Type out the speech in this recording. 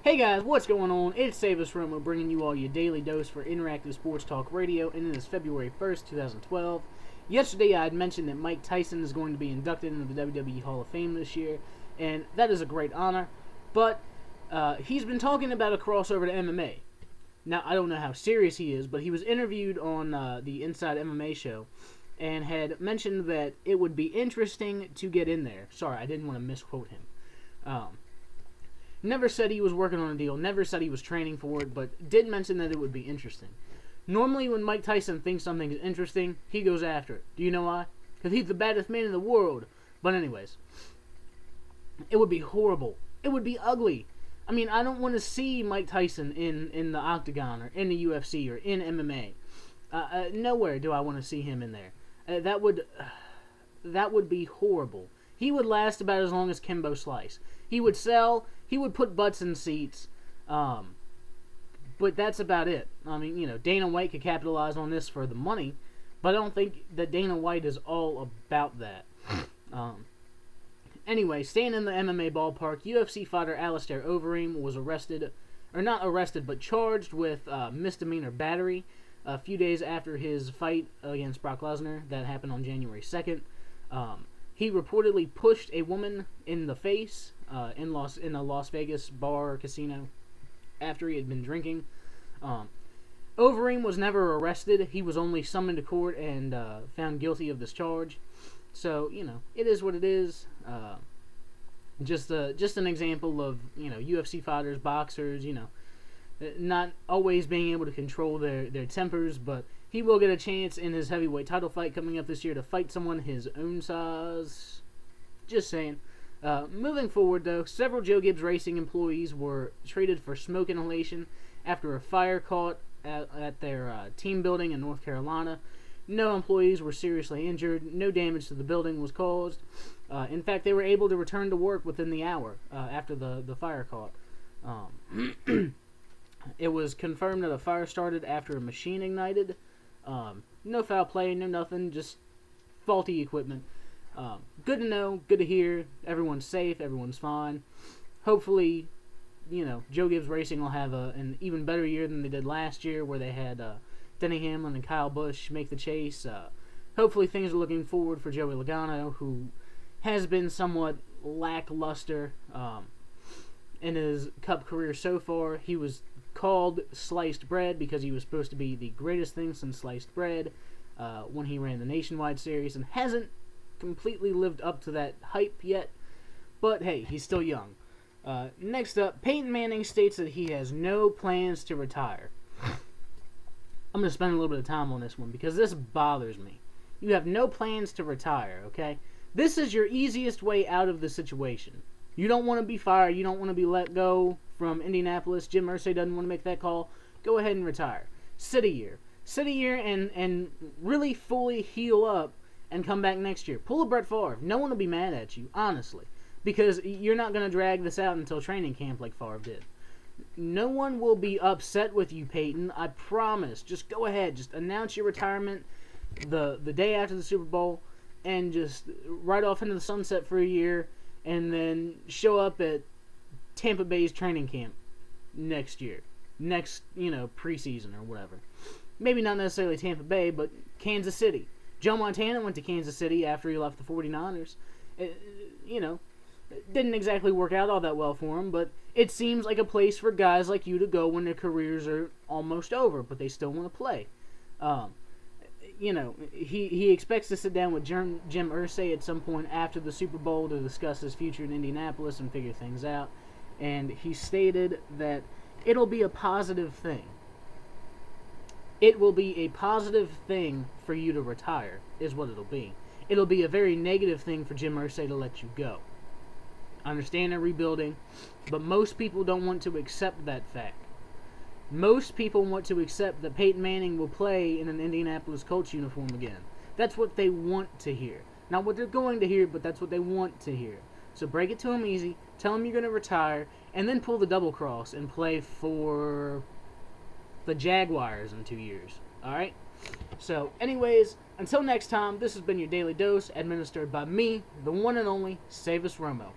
Hey guys, what's going on? It's Savis Romo bringing you all your daily dose for interactive sports talk radio, and it is February 1st, 2012. Yesterday I had mentioned that Mike Tyson is going to be inducted into the WWE Hall of Fame this year, and that is a great honor, but he's been talking about a crossover to MMA. Now, I don't know how serious he is, but he was interviewed on the Inside MMA show and had mentioned that it would be interesting to get in there. Sorry, I didn't want to misquote him. Never said he was working on a deal, never said he was training for it, but did mention that it would be interesting. Normally when Mike Tyson thinks something is interesting, he goes after it. Do you know why? Because he's the baddest man in the world. But anyways, it would be horrible. It would be ugly. I mean, I don't want to see Mike Tyson in the octagon or in the UFC or in MMA. Nowhere do I want to see him in there. That would be horrible. He would last about as long as Kimbo Slice. He would sell. He would put butts in seats. But that's about it. I mean, you know, Dana White could capitalize on this for the money, but I don't think that Dana White is all about that. Anyway, staying in the MMA ballpark, UFC fighter Alistair Overeem was arrested, or not arrested, but charged with misdemeanor battery a few days after his fight against Brock Lesnar that happened on January 2nd. He reportedly pushed a woman in the face in a Las Vegas bar or casino after he had been drinking. Overeem was never arrested. He was only summoned to court and found guilty of this charge. So, you know, it is what it is. Just an example of, you know, UFC fighters, boxers, you know, not always being able to control their tempers, but he will get a chance in his heavyweight title fight coming up this year to fight someone his own size. Just saying. Moving forward, though, several Joe Gibbs Racing employees were treated for smoke inhalation after a fire caught at their team building in North Carolina. No employees were seriously injured. No damage to the building was caused. In fact, they were able to return to work within the hour after the fire caught. It was confirmed that the fire started after a machine ignited. No foul play, no nothing, just faulty equipment. Good to know, good to hear. Everyone's safe, everyone's fine. Hopefully, you know, Joe Gibbs Racing will have an even better year than they did last year, where they had Denny Hamlin and Kyle Busch make the chase. Hopefully things are looking forward for Joey Logano, who has been somewhat lackluster in his Cup career so far. He was called sliced bread because he was supposed to be the greatest thing since sliced bread when he ran the Nationwide Series, and hasn't completely lived up to that hype yet, but hey, he's still young. Next up, Peyton Manning states that he has no plans to retire. I'm going to spend a little bit of time on this one because this bothers me. You have no plans to retire, okay? This is your easiest way out of the situation. You don't want to be fired. You don't want to be let go from Indianapolis. Jim Irsay doesn't want to make that call. Go ahead and retire. Sit a year. Sit a year and really fully heal up and come back next year. Pull a Brett Favre. No one will be mad at you, honestly, because you're not going to drag this out until training camp like Favre did. No one will be upset with you, Peyton. I promise. Just go ahead. Just announce your retirement the day after the Super Bowl and just ride off into the sunset for a year and then show up at Tampa Bay's training camp next year. Next, you know, preseason or whatever. Maybe not necessarily Tampa Bay, but Kansas City. Joe Montana went to Kansas City after he left the 49ers. You know, it didn't exactly work out all that well for him, but it seems like a place for guys like you to go when their careers are almost over, but they still want to play. You know, he expects to sit down with Jim Irsay at some point after the Super Bowl to discuss his future in Indianapolis and figure things out, and he stated that it'll be a positive thing. It will be a positive thing for you to retire, is what it'll be. It'll be a very negative thing for Jim Irsay to let you go. I understand they're rebuilding, but most people don't want to accept that fact. Most people want to accept that Peyton Manning will play in an Indianapolis Colts uniform again. That's what they want to hear. Not what they're going to hear, but that's what they want to hear. So break it to them easy, tell them you're going to retire, and then pull the double cross and play for the Jaguars in 2 years. Alright? So, anyways, until next time, this has been your Daily Dose, administered by me, the one and only Savis Romo.